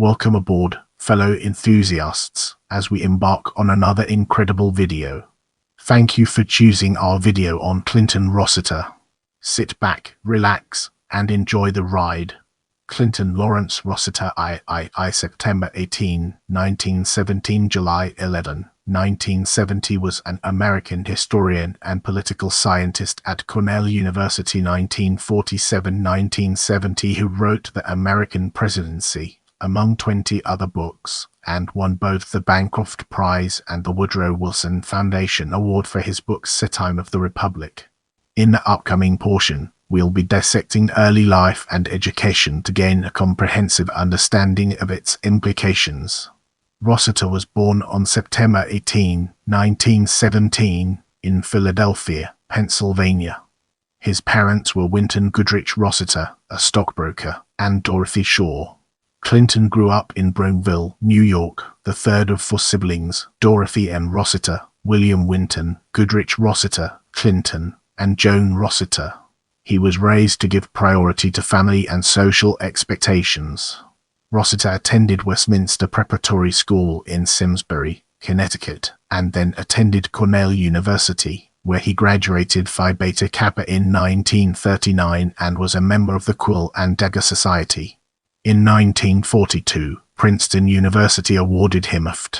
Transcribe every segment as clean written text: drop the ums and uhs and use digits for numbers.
Welcome aboard, fellow enthusiasts, as we embark on another incredible video. Thank you for choosing our video on Clinton Rossiter. Sit back, relax, and enjoy the ride. Clinton Lawrence Rossiter III, September 18, 1917 July 11, 1970 was an American historian and political scientist at Cornell University 1947-1970 who wrote The American Presidency, among 20 other books, and won both the Bancroft Prize and the Woodrow Wilson Foundation Award for his book Seedtime of the Republic. In the upcoming portion, we'll be dissecting early life and education to gain a comprehensive understanding of its implications. Rossiter was born on September 18, 1917, in Philadelphia, Pennsylvania. His parents were Winton Goodrich Rossiter, a stockbroker, and Dorothy Shaw. Clinton grew up in Bromville, New York, the third of 4 siblings, Dorothy N. Rossiter, William Winton, Goodrich Rossiter, Clinton, and Joan Rossiter. He was raised to give priority to family and social expectations. Rossiter attended Westminster Preparatory School in Simsbury, Connecticut, and then attended Cornell University, where he graduated Phi Beta Kappa in 1939 and was a member of the Quill and Dagger Society. In 1942, Princeton University awarded him a Ph.D.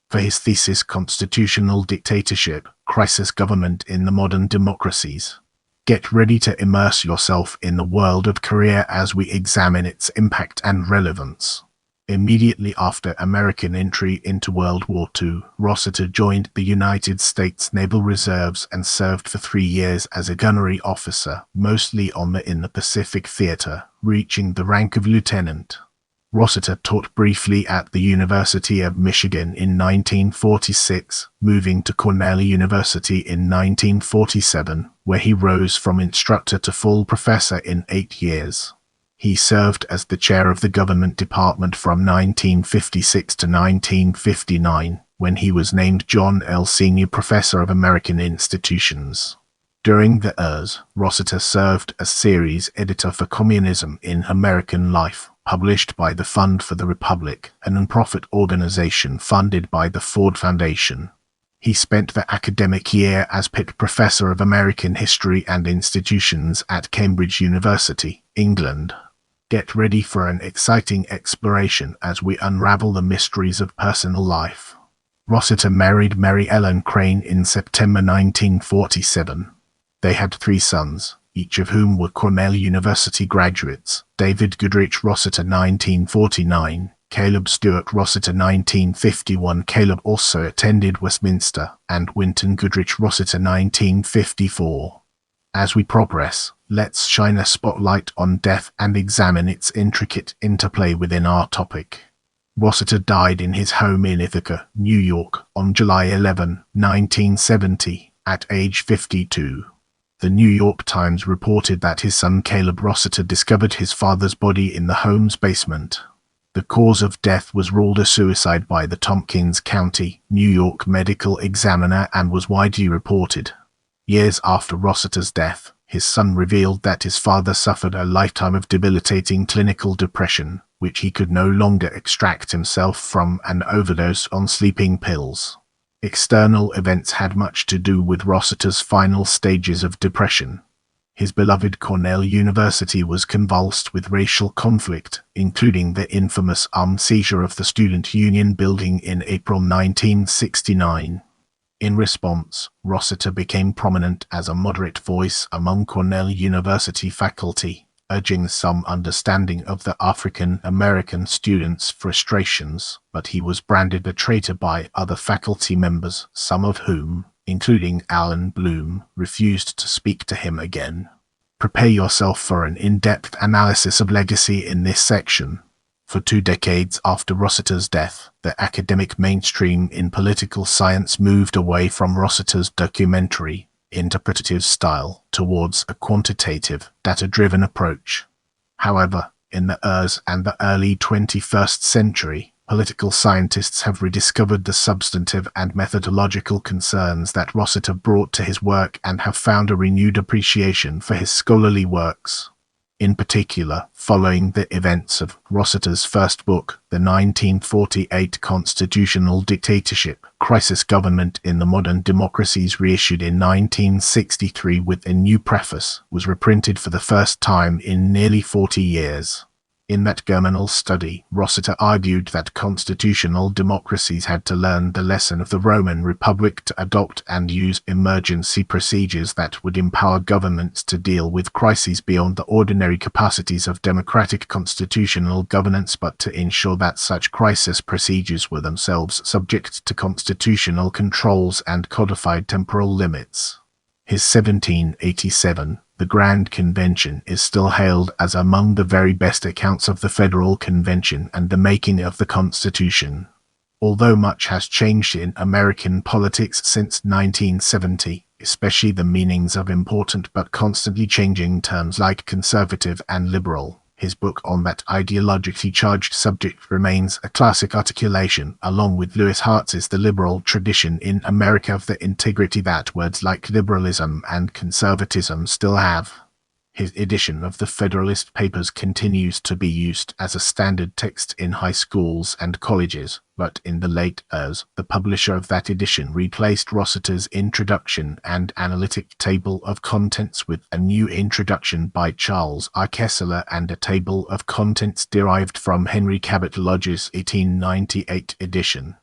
for his thesis Constitutional Dictatorship, Crisis Government in the Modern Democracies. Get ready to immerse yourself in the world of career as we examine its impact and relevance. Immediately after American entry into World War II, Rossiter joined the United States Naval Reserves and served for 3 years as a gunnery officer, mostly in the Pacific Theater, reaching the rank of lieutenant. Rossiter taught briefly at the University of Michigan in 1946, moving to Cornell University in 1947, where he rose from instructor to full professor in 8 years. He served as the chair of the government department from 1956 to 1959, when he was named John L. Senior Professor of American Institutions. During the years, Rossiter served as series editor for Communism in American Life, published by the Fund for the Republic, a non-profit organization funded by the Ford Foundation. He spent the academic year as Pitt Professor of American History and Institutions at Cambridge University, England. Get ready for an exciting exploration as we unravel the mysteries of personal life. Rossiter married Mary Ellen Crane in September 1947. They had 3 sons, each of whom were Cornell University graduates: David Goodrich Rossiter 1949, Caleb Stewart Rossiter 1951. Caleb also attended Westminster, and Winton Goodrich Rossiter 1954. As we progress, let's shine a spotlight on death and examine its intricate interplay within our topic. Rossiter died in his home in Ithaca, New York, on July 11, 1970, at age 52. The New York Times reported that his son Caleb Rossiter discovered his father's body in the home's basement. The cause of death was ruled a suicide by the Tompkins County, New York medical examiner and was widely reported. Years after Rossiter's death, his son revealed that his father suffered a lifetime of debilitating clinical depression, which he could no longer extract himself from, an overdose on sleeping pills. External events had much to do with Rossiter's final stages of depression. His beloved Cornell University was convulsed with racial conflict, including the infamous armed seizure of the Student Union building in April 1969. In response, Rossiter became prominent as a moderate voice among Cornell University faculty, urging some understanding of the African American students' frustrations, but he was branded a traitor by other faculty members, some of whom, including Alan Bloom, refused to speak to him again. Prepare yourself for an in-depth analysis of legacy in this section. For 2 decades after Rossiter's death, the academic mainstream in political science moved away from Rossiter's documentary, interpretative style towards a quantitative, data-driven approach. However, in the years and the early 21st century, political scientists have rediscovered the substantive and methodological concerns that Rossiter brought to his work and have found a renewed appreciation for his scholarly works. In particular, following the events of Rossiter's first book, the 1948 Constitutional Dictatorship Crisis Government in the Modern Democracies, reissued in 1963 with a new preface, was reprinted for the first time in nearly 40 years. In that germinal study, Rossiter argued that constitutional democracies had to learn the lesson of the Roman Republic to adopt and use emergency procedures that would empower governments to deal with crises beyond the ordinary capacities of democratic constitutional governance, but to ensure that such crisis procedures were themselves subject to constitutional controls and codified temporal limits. His 1787 The Grand Convention is still hailed as among the very best accounts of the Federal Convention and the making of the Constitution. Although much has changed in American politics since 1970, especially the meanings of important but constantly changing terms like conservative and liberal, his book on that ideologically charged subject remains a classic articulation, along with Lewis Hartz's The Liberal Tradition in America, of the integrity that words like liberalism and conservatism still have. His edition of the Federalist Papers continues to be used as a standard text in high schools and colleges, but in the late years, the publisher of that edition replaced Rossiter's introduction and analytic table of contents with a new introduction by Charles R. Kessler and a table of contents derived from Henry Cabot Lodge's 1898 edition.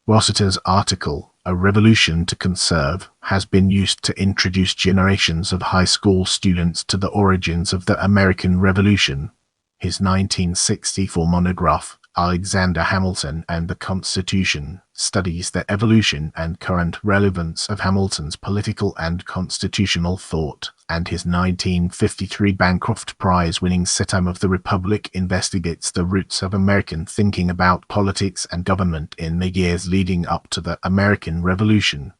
Rossiter's article, A Revolution to Conserve, has been used to introduce generations of high school students to the origins of the American Revolution. His 1964 monograph, Alexander Hamilton and the Constitution, studies the evolution and current relevance of Hamilton's political and constitutional thought, and his 1953 Bancroft Prize winning Seedtime of the Republic investigates the roots of American thinking about politics and government in the years leading up to the American Revolution.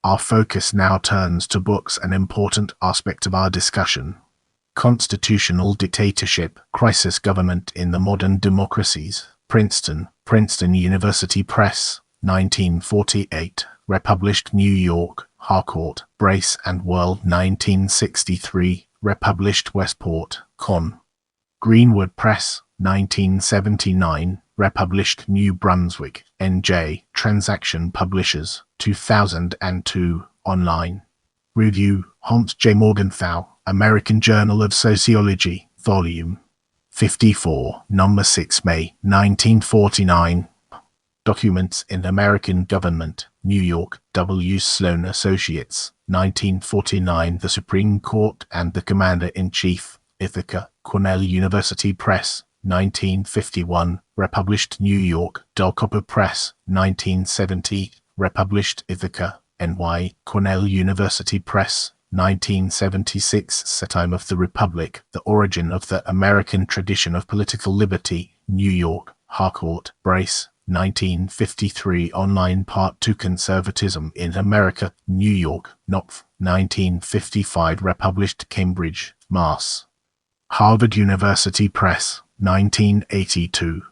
Our focus now turns to books, an important aspect of our discussion. Constitutional Dictatorship, Crisis Government in the Modern Democracies, Princeton University Press, 1948, republished New York, Harcourt, Brace and World, 1963, republished Westport, Con. Greenwood Press, 1979, republished New Brunswick, N.J., Transaction Publishers, 2002, online. Review, Hans J. Morgenthau, American Journal of Sociology, Volume 54, Number 6, May, 1949. Documents in American Government, New York, W. Sloan Associates, 1949. The Supreme Court and the Commander-in-Chief, Ithaca, Cornell University Press, 1951. Republished New York, Del Copper Press, 1970. Republished Ithaca, NY, Cornell University Press, 1976. Seedtime of the Republic, The Origin of the American Tradition of Political Liberty, New York, Harcourt, Brace, 1953. Online Part 2, Conservatism in America, New York, Knopf, 1955. Republished Cambridge, Mass. Harvard University Press, 1982.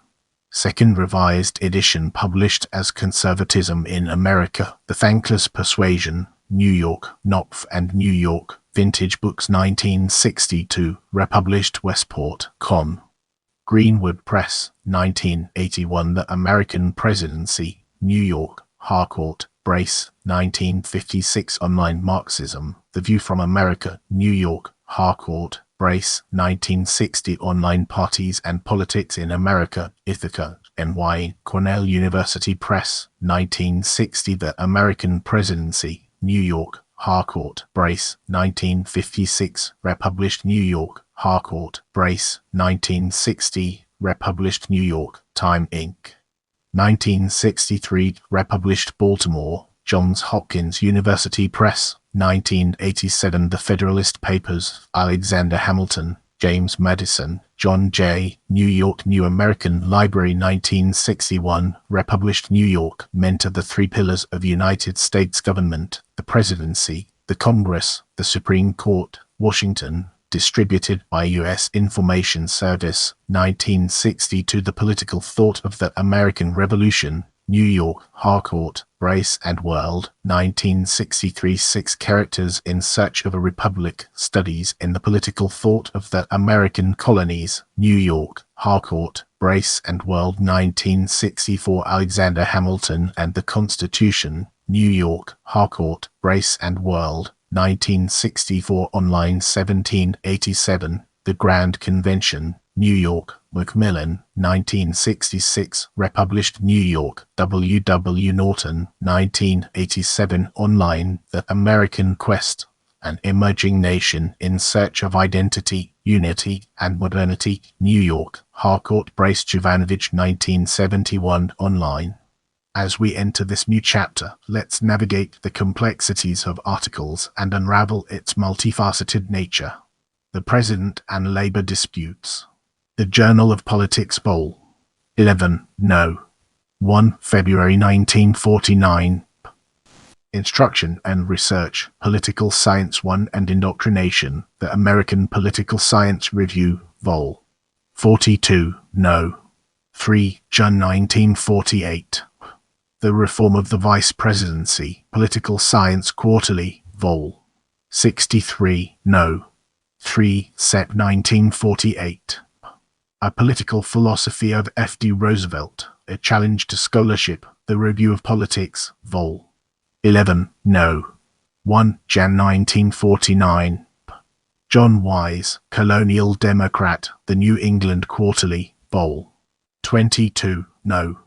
Second revised edition published as Conservatism in America, The Thankless Persuasion, New York, Knopf and New York, Vintage Books, 1962, republished Westport, Con. Greenwood Press, 1981. The American Presidency, New York, Harcourt, Brace, 1956. Online Marxism, The View from America, New York, Harcourt, Brace, 1960. Online Parties and Politics in America, Ithaca, NY, Cornell University Press, 1960. The American Presidency, New York, Harcourt, Brace, 1956, republished New York, Harcourt, Brace, 1960, republished New York, Time Inc. 1963, republished Baltimore, Johns Hopkins University Press, 1987. The Federalist Papers, Alexander Hamilton, James Madison, John J., New York, New American Library, 1961, republished New York, Mentor, The Three Pillars of United States Government, the Presidency, the Congress, the Supreme Court, Washington, distributed by U.S. Information Service, 1962. The Political Thought of the American Revolution, New York, Harcourt, Brace and World, 1963. 6 Characters in Search of a Republic, Studies in the Political Thought of the American Colonies, New York, Harcourt, Brace and World, 1964. Alexander Hamilton and the Constitution, New York, Harcourt, Brace and World, 1964. Online, 1787. The Grand Convention, New York, Macmillan, 1966. Republished, New York, W. W. Norton, 1987. Online, The American Quest, An Emerging Nation in Search of Identity, Unity, and Modernity, New York, Harcourt, Brace, Jovanovich, 1971. Online. As we enter this new chapter, let's navigate the complexities of articles and unravel its multifaceted nature. The President and Labor Disputes. The Journal of Politics, Vol. 11, No. 1, February 1949. Instruction and Research, Political Science 1 and Indoctrination, The American Political Science Review, Vol. 42, No. 3, June 1948. The Reform of the Vice Presidency, Political Science Quarterly, Vol. 63, No. 3, Sep. 1948. A Political Philosophy of F.D. Roosevelt, A Challenge to Scholarship, The Review of Politics, Vol. 11, No. 1, Jan. 1949. John Wise, Colonial Democrat, The New England Quarterly, Vol. 22, No.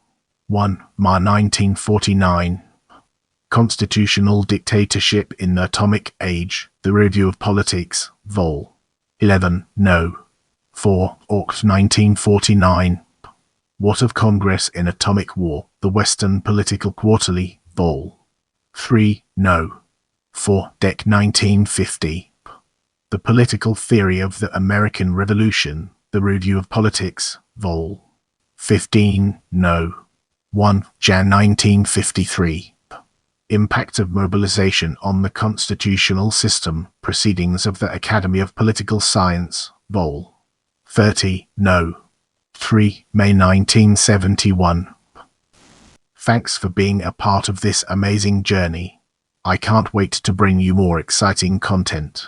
1, Ma. 1949. Constitutional Dictatorship in the Atomic Age, The Review of Politics, Vol. 11, No. 4, August 1949. What of Congress in Atomic War, The Western Political Quarterly, Vol. 3, No. 4, Dec. 1950. The Political Theory of the American Revolution, The Review of Politics, Vol. 15, No. 1, Jan. 1953. Impact of Mobilization on the Constitutional System, Proceedings of the Academy of Political Science, Vol. 30, No. 3, May 1971. Thanks for being a part of this amazing journey. I can't wait to bring you more exciting content.